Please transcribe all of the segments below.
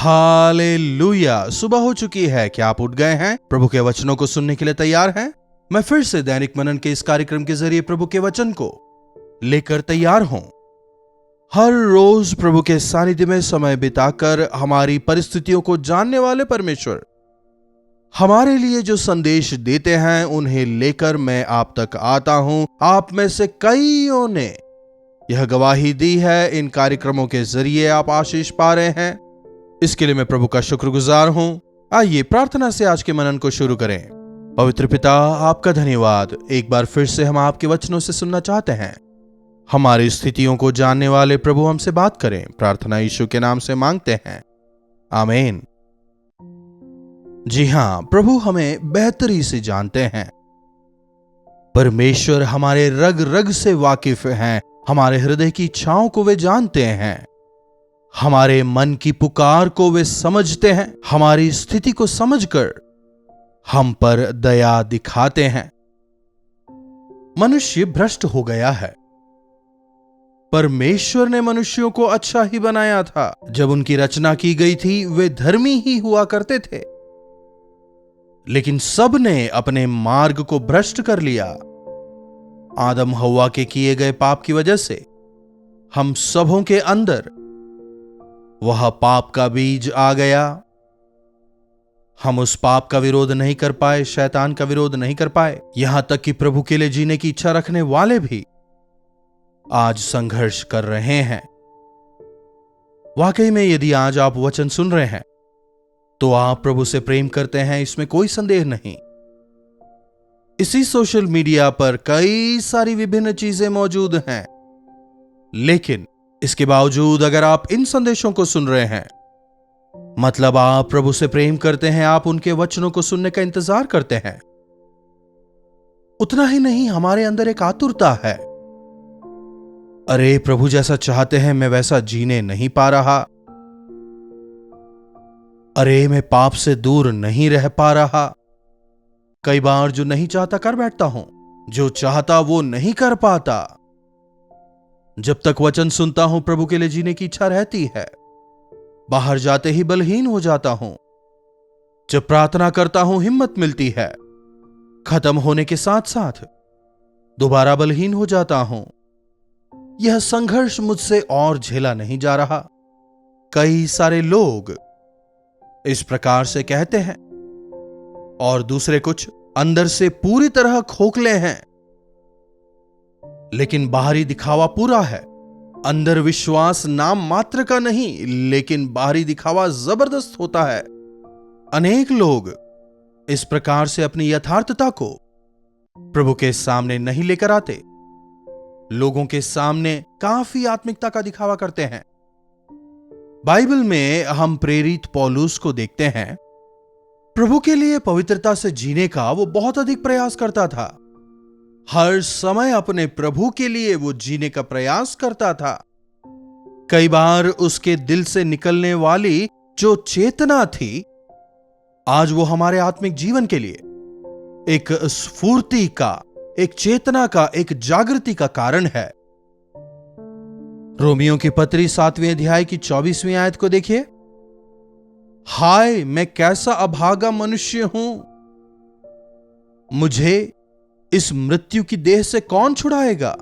Hallelujah. सुबह हो चुकी है। क्या आप उठ गए हैं? प्रभु के वचनों को सुनने के लिए तैयार हैं? मैं फिर से दैनिक मनन के इस कार्यक्रम के जरिए प्रभु के वचन को लेकर तैयार हूं। हर रोज प्रभु के सानिध्य में समय बिताकर हमारी परिस्थितियों को जानने वाले परमेश्वर हमारे लिए जो संदेश देते हैं उन्हें लेकर मैं आप तक आता हूं। आप में से कईयों ने यह गवाही दी है। इन कार्यक्रमों के जरिए आप आशीष पा रहे हैं, इसके लिए मैं प्रभु का शुक्रगुजार हूं। आइए प्रार्थना से आज के मनन को शुरू करें। पवित्र पिता, आपका धन्यवाद। एक बार फिर से हम आपके वचनों से सुनना चाहते हैं। हमारी स्थितियों को जानने वाले प्रभु हमसे बात करें। प्रार्थना यीशु के नाम से मांगते हैं, आमीन। जी हां, प्रभु हमें बेहतरी से जानते हैं। परमेश्वर हमारे रग रग से वाकिफ हैं। हमारे हृदय की इच्छाओं को वे जानते हैं। हमारे मन की पुकार को वे समझते हैं। हमारी स्थिति को समझकर हम पर दया दिखाते हैं। मनुष्य भ्रष्ट हो गया है। परमेश्वर ने मनुष्यों को अच्छा ही बनाया था। जब उनकी रचना की गई थी वे धर्मी ही हुआ करते थे, लेकिन सब ने अपने मार्ग को भ्रष्ट कर लिया। आदम हव्वा के किए गए पाप की वजह से हम सबों के अंदर वह पाप का बीज आ गया। हम उस पाप का विरोध नहीं कर पाए, शैतान का विरोध नहीं कर पाए। यहां तक कि प्रभु के लिए जीने की इच्छा रखने वाले भी आज संघर्ष कर रहे हैं। वाकई में यदि आज आप वचन सुन रहे हैं तो आप प्रभु से प्रेम करते हैं, इसमें कोई संदेह नहीं। इसी सोशल मीडिया पर कई सारी विभिन्न चीजें मौजूद हैं, लेकिन इसके बावजूद अगर आप इन संदेशों को सुन रहे हैं, मतलब आप प्रभु से प्रेम करते हैं, आप उनके वचनों को सुनने का इंतजार करते हैं। उतना ही नहीं, हमारे अंदर एक आतुरता है। अरे प्रभु जैसा चाहते हैं मैं वैसा जीने नहीं पा रहा। अरे मैं पाप से दूर नहीं रह पा रहा। कई बार जो नहीं चाहता कर बैठता हूं, जो चाहता वो नहीं कर पाता। जब तक वचन सुनता हूं प्रभु के लिए जीने की इच्छा रहती है, बाहर जाते ही बलहीन हो जाता हूं। जब प्रार्थना करता हूं हिम्मत मिलती है, खत्म होने के साथ साथ दोबारा बलहीन हो जाता हूं। यह संघर्ष मुझसे और झेला नहीं जा रहा। कई सारे लोग इस प्रकार से कहते हैं और दूसरे कुछ अंदर से पूरी तरह खोखले हैं, लेकिन बाहरी दिखावा पूरा है। अंदर विश्वास नाम मात्र का नहीं, लेकिन बाहरी दिखावा जबरदस्त होता है। अनेक लोग इस प्रकार से अपनी यथार्थता को प्रभु के सामने नहीं लेकर आते। लोगों के सामने काफी आत्मिकता का दिखावा करते हैं। बाइबल में हम प्रेरित पौलुस को देखते हैं। प्रभु के लिए पवित्रता से जीने का वो बहुत अधिक प्रयास करता था। हर समय अपने प्रभु के लिए वो जीने का प्रयास करता था। कई बार उसके दिल से निकलने वाली जो चेतना थी, आज वो हमारे आत्मिक जीवन के लिए एक स्फूर्ति का, एक चेतना का, एक जागृति का कारण है। रोमियो की पत्री 7वें अध्याय की 24वीं आयत को देखिए। हाय मैं कैसा अभागा मनुष्य हूं, मुझे इस मृत्यु की देह से कौन छुड़ाएगा?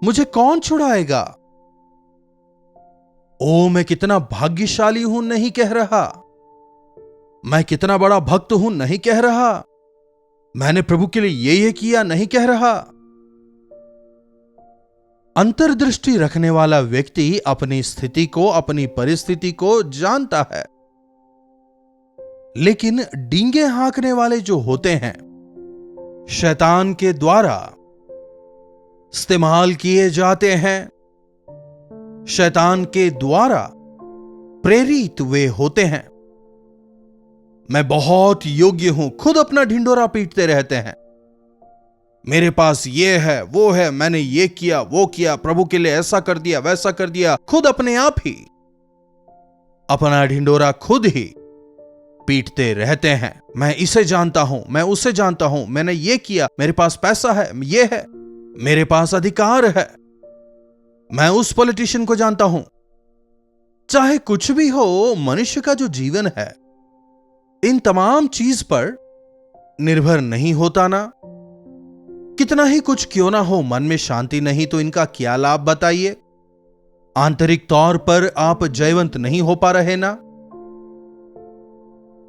मुझे कौन छुड़ाएगा? ओ मैं कितना भाग्यशाली हूं नहीं कह रहा। मैं कितना बड़ा भक्त हूं नहीं कह रहा। मैंने प्रभु के लिए ये किया नहीं कह रहा। अंतर्दृष्टि रखने वाला व्यक्ति अपनी स्थिति को, अपनी परिस्थिति को जानता है, लेकिन डींगे हाँकने वाले जो होते हैं, शैतान के द्वारा इस्तेमाल किए जाते हैं, शैतान के द्वारा प्रेरित वे होते हैं। मैं बहुत योग्य हूं, खुद अपना ढिंडोरा पीटते रहते हैं। मेरे पास ये है, वो है, मैंने ये किया, वो किया, प्रभु के लिए ऐसा कर दिया, वैसा कर दिया। खुद अपने आप ही अपना ढिंडोरा खुद ही पीटते रहते हैं। मैं इसे जानता हूं, मैं उसे जानता हूं, मैंने ये किया, मेरे पास पैसा है, ये है, मेरे पास अधिकार है, मैं उस पॉलिटिशियन को जानता हूं, चाहे कुछ भी हो, मनुष्य का जो जीवन है इन तमाम चीज पर निर्भर नहीं होता ना। कितना ही कुछ क्यों ना हो, मन में शांति नहीं तो इनका क्या लाभ बताइए। आंतरिक तौर पर आप जयवंत नहीं हो पा रहे ना।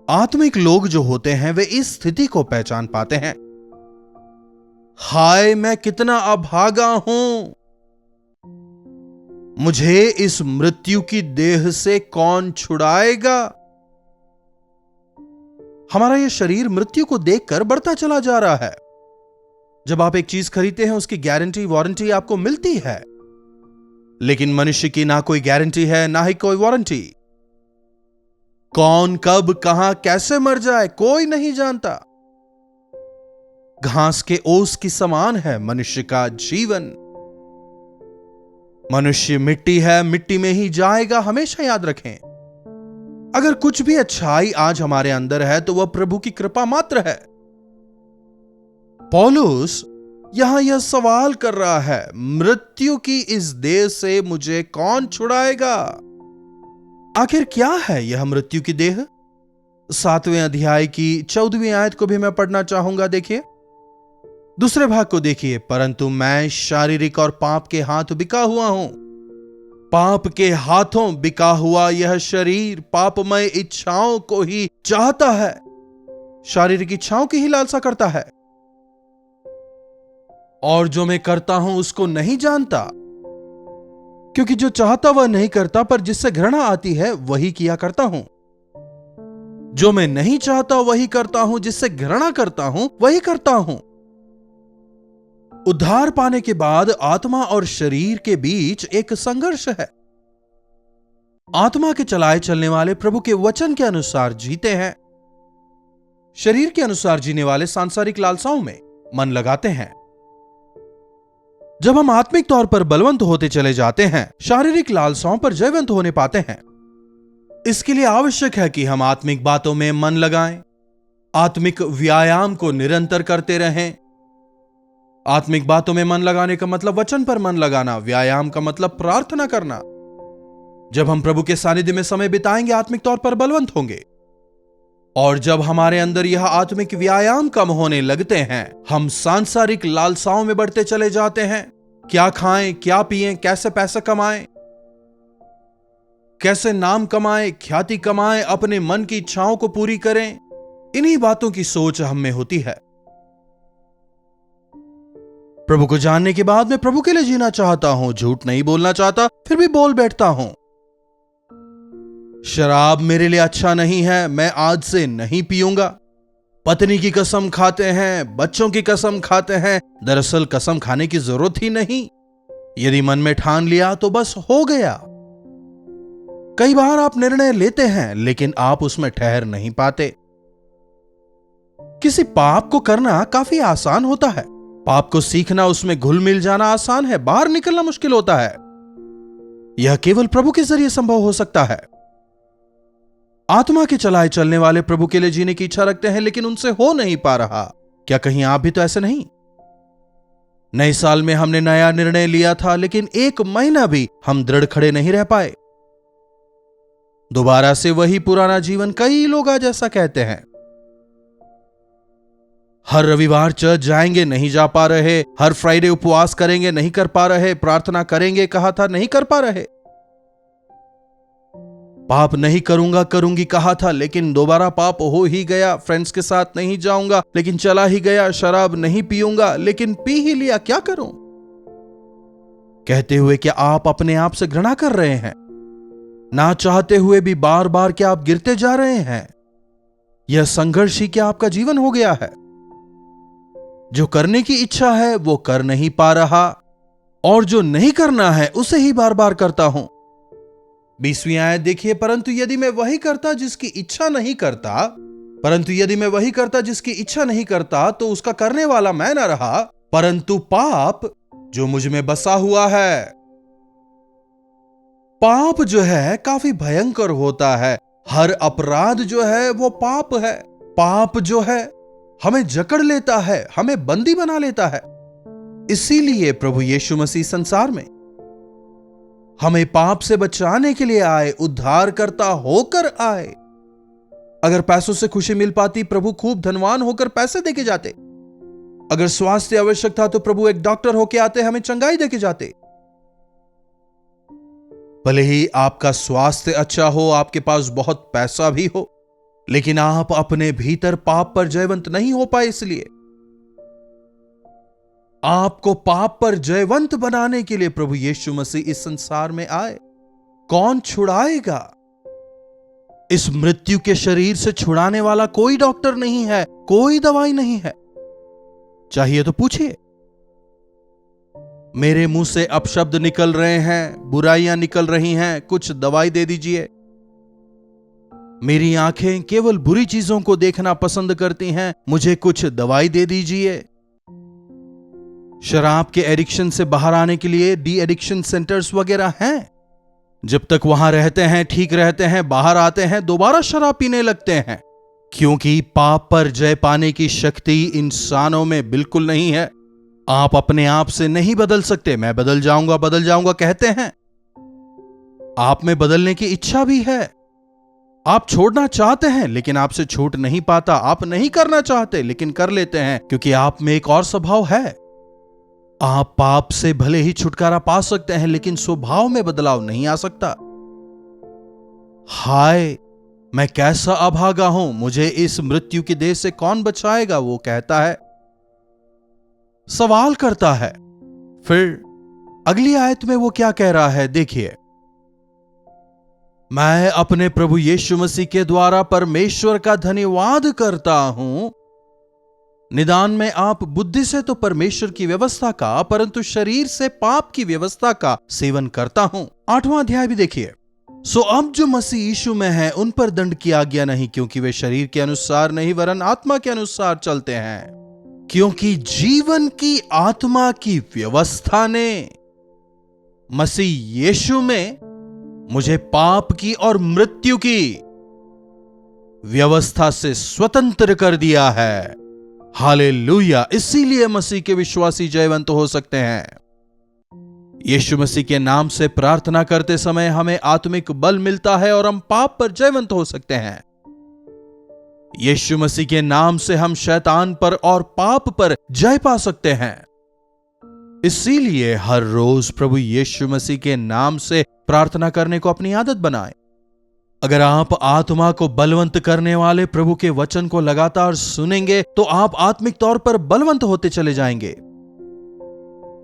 आत्मिक लोग जो होते हैं वे इस स्थिति को पहचान पाते हैं। हाय मैं कितना अभागा हूं, मुझे इस मृत्यु की देह से कौन छुड़ाएगा। हमारा यह शरीर मृत्यु को देखकर बढ़ता चला जा रहा है। जब आप एक चीज खरीदते हैं उसकी गारंटी वारंटी आपको मिलती है, लेकिन मनुष्य की ना कोई गारंटी है ना ही कोई वारंटी। कौन कब कहां कैसे मर जाए कोई नहीं जानता। घास के ओस की समान है मनुष्य का जीवन। मनुष्य मिट्टी है, मिट्टी में ही जाएगा, हमेशा याद रखें। अगर कुछ भी अच्छाई आज हमारे अंदर है तो वह प्रभु की कृपा मात्र है। पौलुस यहां यह सवाल कर रहा है, मृत्यु की इस देह से मुझे कौन छुड़ाएगा। आखिर क्या है यह मृत्यु की देह? 7वें अध्याय की 14वीं आयत को भी मैं पढ़ना चाहूंगा। देखिए, दूसरे भाग को देखिए। परंतु मैं शारीरिक और पाप के हाथ बिका हुआ हूं। पाप के हाथों बिका हुआ यह शरीर पापमय इच्छाओं को ही चाहता है, शारीरिक इच्छाओं की ही लालसा करता है, और जो मैं करता हूं उसको नहीं जानता, क्योंकि जो चाहता वह नहीं करता, पर जिससे घृणा आती है वही किया करता हूं। जो मैं नहीं चाहता वही करता हूं, जिससे घृणा करता हूं वही करता हूं। उद्धार पाने के बाद आत्मा और शरीर के बीच एक संघर्ष है। आत्मा के चलाए चलने वाले प्रभु के वचन के अनुसार जीते हैं। शरीर के अनुसार जीने वाले सांसारिक लालसाओं में मन लगाते हैं। जब हम आत्मिक तौर पर बलवंत होते चले जाते हैं, शारीरिक लालसाओं पर जयवंत होने पाते हैं। इसके लिए आवश्यक है कि हम आत्मिक बातों में मन लगाएं, आत्मिक व्यायाम को निरंतर करते रहें। आत्मिक बातों में मन लगाने का मतलब वचन पर मन लगाना, व्यायाम का मतलब प्रार्थना करना। जब हम प्रभु के सानिध्य में समय बिताएंगे, आत्मिक तौर पर बलवंत होंगे। और जब हमारे अंदर यह आत्मिक व्यायाम कम होने लगते हैं, हम सांसारिक लालसाओं में बढ़ते चले जाते हैं। क्या खाएं, क्या पिएं, कैसे पैसे कमाएं, कैसे नाम कमाएं, ख्याति कमाएं, अपने मन की इच्छाओं को पूरी करें, इन्हीं बातों की सोच हम में होती है। प्रभु को जानने के बाद मैं प्रभु के लिए जीना चाहता हूं, झूठ नहीं बोलना चाहता, फिर भी बोल बैठता हूं। शराब मेरे लिए अच्छा नहीं है, मैं आज से नहीं पीऊंगा। पत्नी की कसम खाते हैं, बच्चों की कसम खाते हैं, दरअसल कसम खाने की जरूरत ही नहीं। यदि मन में ठान लिया तो बस हो गया। कई बार आप निर्णय लेते हैं लेकिन आप उसमें ठहर नहीं पाते। किसी पाप को करना काफी आसान होता है, पाप को सीखना, उसमें घुल मिल जाना आसान है, बाहर निकलना मुश्किल होता है। यह केवल प्रभु के जरिए संभव हो सकता है। आत्मा के चलाए चलने वाले प्रभु के लिए जीने की इच्छा रखते हैं, लेकिन उनसे हो नहीं पा रहा। क्या कहीं आप भी तो ऐसे नहीं? नए साल में हमने नया निर्णय लिया था, लेकिन 1 महीना भी हम दृढ़ खड़े नहीं रह पाए। दोबारा से वही पुराना जीवन। कई लोग आज ऐसा कहते हैं। हर रविवार चर्च जाएंगे, नहीं जा पा रहे। हर फ्राइडे उपवास करेंगे, नहीं कर पा रहे। प्रार्थना करेंगे कहा था, नहीं कर पा रहे। पाप नहीं करूंगा करूंगी कहा था, लेकिन दोबारा पाप हो ही गया। फ्रेंड्स के साथ नहीं जाऊंगा, लेकिन चला ही गया। शराब नहीं पीऊंगा, लेकिन पी ही लिया, क्या करूं? कहते हुए क्या आप अपने आप से घृणा कर रहे हैं? ना चाहते हुए भी बार बार क्या आप गिरते जा रहे हैं? यह संघर्ष ही क्या आपका जीवन हो गया है? जो करने की इच्छा है वो कर नहीं पा रहा, और जो नहीं करना है उसे ही बार बार करता हूं। 20वीं आयत देखिए। परंतु यदि मैं वही करता जिसकी इच्छा नहीं करता, तो उसका करने वाला मैं न रहा, परंतु पाप जो मुझ में बसा हुआ है। पाप जो है काफी भयंकर होता है। हर अपराध जो है वो पाप है। पाप जो है हमें जकड़ लेता है, हमें बंदी बना लेता है। इसीलिए प्रभु यीशु मसीह संसार में हमें पाप से बचाने के लिए आए, उद्धारकर्ता होकर आए। अगर पैसों से खुशी मिल पाती, प्रभु खूब धनवान होकर पैसे देके जाते। अगर स्वास्थ्य आवश्यक था तो प्रभु एक डॉक्टर होके आते, हमें चंगाई देके जाते। भले ही आपका स्वास्थ्य अच्छा हो, आपके पास बहुत पैसा भी हो, लेकिन आप अपने भीतर पाप पर जयवंत नहीं हो पाए। इसलिए आपको पाप पर जयवंत बनाने के लिए प्रभु यीशु मसीह इस संसार में आए। कौन छुड़ाएगा? इस मृत्यु के शरीर से छुड़ाने वाला कोई डॉक्टर नहीं है, कोई दवाई नहीं है। चाहिए तो पूछिए। मेरे मुंह से अपशब्द निकल रहे हैं, बुराइयां निकल रही हैं, कुछ दवाई दे दीजिए। मेरी आंखें केवल बुरी चीजों को देखना पसंद करती हैं, मुझे कुछ दवाई दे दीजिए। शराब के एडिक्शन से बाहर आने के लिए डी एडिक्शन सेंटर्स वगैरह हैं। जब तक वहां रहते हैं ठीक रहते हैं, बाहर आते हैं दोबारा शराब पीने लगते हैं, क्योंकि पाप पर जय पाने की शक्ति इंसानों में बिल्कुल नहीं है। आप अपने आप से नहीं बदल सकते। मैं बदल जाऊंगा कहते हैं। आप में बदलने की इच्छा भी है, आप छोड़ना चाहते हैं, लेकिन आपसे छूट नहीं पाता। आप नहीं करना चाहते लेकिन कर लेते हैं, क्योंकि आप में एक और स्वभाव है। आप पाप से भले ही छुटकारा पा सकते हैं, लेकिन स्वभाव में बदलाव नहीं आ सकता। हाय, मैं कैसा अभागा हूं, मुझे इस मृत्यु की देह से कौन बचाएगा? वो कहता है, सवाल करता है। फिर अगली आयत में वो क्या कह रहा है, देखिए। मैं अपने प्रभु यीशु मसीह के द्वारा परमेश्वर का धन्यवाद करता हूं। निदान में आप बुद्धि से तो परमेश्वर की व्यवस्था का, परंतु शरीर से पाप की व्यवस्था का सेवन करता हूं। 8वां अध्याय भी देखिए। सो अब जो मसीह यीशु में है उन पर दंड की आज्ञा नहीं, क्योंकि वे शरीर के अनुसार नहीं वरन आत्मा के अनुसार चलते हैं। क्योंकि जीवन की आत्मा की व्यवस्था ने मसीह यीशु में मुझे पाप की और मृत्यु की व्यवस्था से स्वतंत्र कर दिया है। हालेलुया। इसीलिए मसीह के विश्वासी जयवंत हो सकते हैं। यीशु मसीह के नाम से प्रार्थना करते समय हमें आत्मिक बल मिलता है और हम पाप पर जयवंत हो सकते हैं। यीशु मसीह के नाम से हम शैतान पर और पाप पर जय पा सकते हैं। इसीलिए हर रोज प्रभु यीशु मसीह के नाम से प्रार्थना करने को अपनी आदत बनाएं। अगर आप आत्मा को बलवंत करने वाले प्रभु के वचन को लगातार सुनेंगे तो आप आत्मिक तौर पर बलवंत होते चले जाएंगे।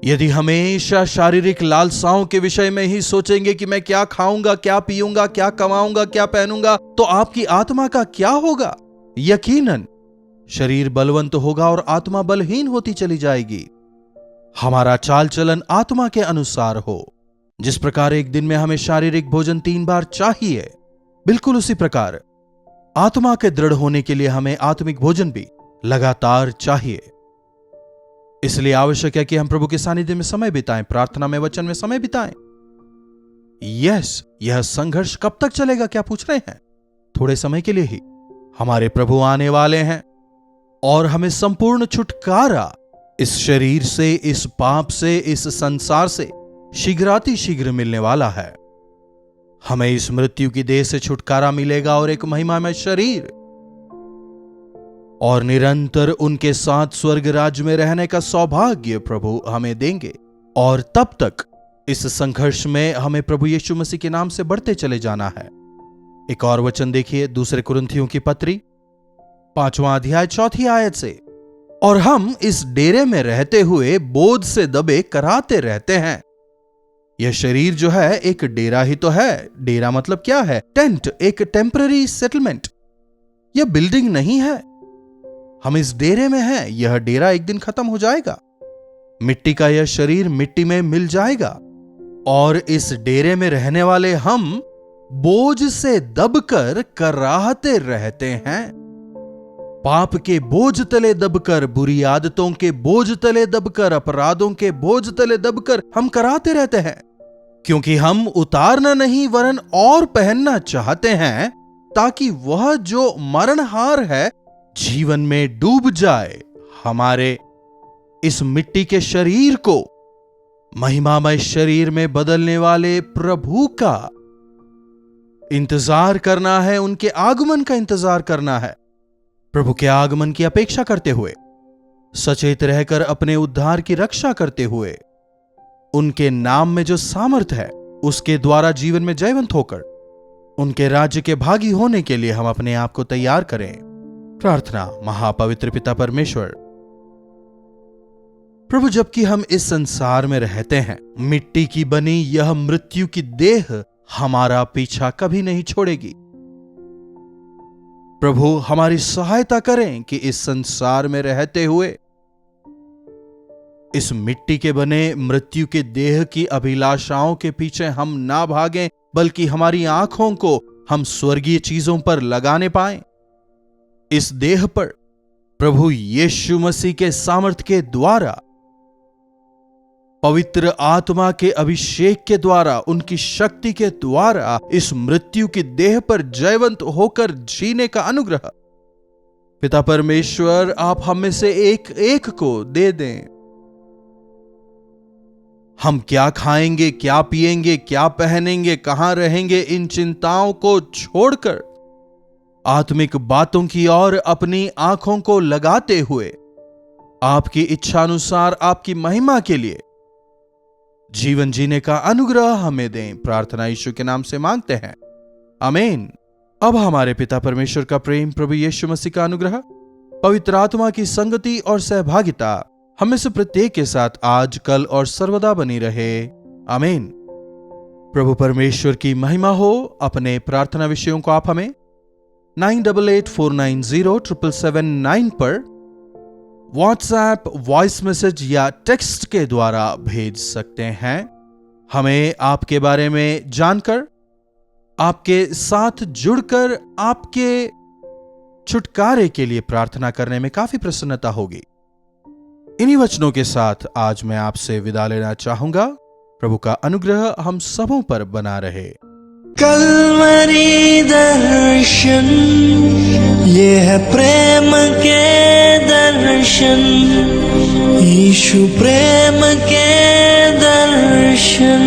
यदि हमेशा शारीरिक लालसाओं के विषय में ही सोचेंगे कि मैं क्या खाऊंगा, क्या पीऊंगा, क्या कमाऊंगा, क्या पहनूंगा, तो आपकी आत्मा का क्या होगा? यकीनन शरीर बलवंत होगा और आत्मा बलहीन होती चली जाएगी। हमारा चाल चलन आत्मा के अनुसार हो। जिस प्रकार एक दिन में हमें शारीरिक भोजन 3 बार चाहिए, बिल्कुल उसी प्रकार आत्मा के दृढ़ होने के लिए हमें आत्मिक भोजन भी लगातार चाहिए। इसलिए आवश्यक है कि हम प्रभु के सानिध्य में समय बिताएं, प्रार्थना में, वचन में समय बिताएं। यह संघर्ष कब तक चलेगा, क्या पूछ रहे हैं? थोड़े समय के लिए ही। हमारे प्रभु आने वाले हैं और हमें संपूर्ण छुटकारा इस शरीर से, इस पाप से, इस संसार से शीघ्रातिशीघ्र मिलने वाला है। हमें इस मृत्यु की देह से छुटकारा मिलेगा और एक महिमामय शरीर और निरंतर उनके साथ स्वर्ग राज्य में रहने का सौभाग्य प्रभु हमें देंगे। और तब तक इस संघर्ष में हमें प्रभु यीशु मसीह के नाम से बढ़ते चले जाना है। एक और वचन देखिए, 2 कुरिन्थियों की पत्री 5वां अध्याय 4 आयत से। और हम इस डेरे में रहते हुए बोझ से दबे कराते रहते हैं। यह शरीर जो है एक डेरा ही तो है। डेरा मतलब क्या है? टेंट, एक टेम्पररी सेटलमेंट। यह बिल्डिंग नहीं है। हम इस डेरे में हैं। यह डेरा एक दिन खत्म हो जाएगा। मिट्टी का यह शरीर मिट्टी में मिल जाएगा और इस डेरे में रहने वाले हम बोझ से दबकर कराहते रहते हैं। पाप के बोझ तले दबकर, बुरी आदतों के बोझ तले दबकर, अपराधों के बोझ तले दबकर हम कराते रहते हैं, क्योंकि हम उतारना नहीं वरन और पहनना चाहते हैं, ताकि वह जो मरणहार है जीवन में डूब जाए। हमारे इस मिट्टी के शरीर को महिमामय शरीर में बदलने वाले प्रभु का इंतजार करना है, उनके आगमन का इंतजार करना है। प्रभु के आगमन की अपेक्षा करते हुए, सचेत रहकर अपने उद्धार की रक्षा करते हुए, उनके नाम में जो सामर्थ्य है उसके द्वारा जीवन में जयवंत होकर उनके राज्य के भागी होने के लिए हम अपने आप को तैयार करें। प्रार्थना। महापवित्र पिता परमेश्वर, प्रभु, जबकि हम इस संसार में रहते हैं, मिट्टी की बनी यह मृत्यु की देह हमारा पीछा कभी नहीं छोड़ेगी। प्रभु, हमारी सहायता करें कि इस संसार में रहते हुए इस मिट्टी के बने मृत्यु के देह की अभिलाषाओं के पीछे हम ना भागें, बल्कि हमारी आंखों को हम स्वर्गीय चीजों पर लगाने पाएं। इस देह पर प्रभु यीशु मसीह के सामर्थ्य के द्वारा, पवित्र आत्मा के अभिषेक के द्वारा, उनकी शक्ति के द्वारा इस मृत्यु की देह पर जयवंत होकर जीने का अनुग्रह पिता परमेश्वर आप हम में से एक एक को दे दें। हम क्या खाएंगे, क्या पिएंगे, क्या पहनेंगे, कहां रहेंगे, इन चिंताओं को छोड़कर आत्मिक बातों की ओर अपनी आंखों को लगाते हुए आपकी इच्छानुसार आपकी महिमा के लिए जीवन जीने का अनुग्रह हमें दें। प्रार्थना यीशु के नाम से मांगते हैं, आमीन। अब हमारे पिता परमेश्वर का प्रेम, प्रभु यीशु मसीह का अनुग्रह, पवित्र आत्मा की संगति और सहभागिता हमें से प्रत्येक के साथ आज, कल और सर्वदा बनी रहे, आमीन। प्रभु परमेश्वर की महिमा हो। अपने प्रार्थना विषयों को आप हमें 9884907779 पर व्हाट्सएप, वॉइस मैसेज या टेक्स्ट के द्वारा भेज सकते हैं। हमें आपके बारे में जानकर, आपके साथ जुड़कर आपके छुटकारे के लिए प्रार्थना करने में काफी प्रसन्नता होगी। इन्हीं वचनों के साथ आज मैं आपसे विदा लेना चाहूंगा। प्रभु का अनुग्रह हम सबों पर बना रहे। कल्वरी दर्शन, ये है प्रेम के दर्शन, यीशु प्रेम के दर्शन।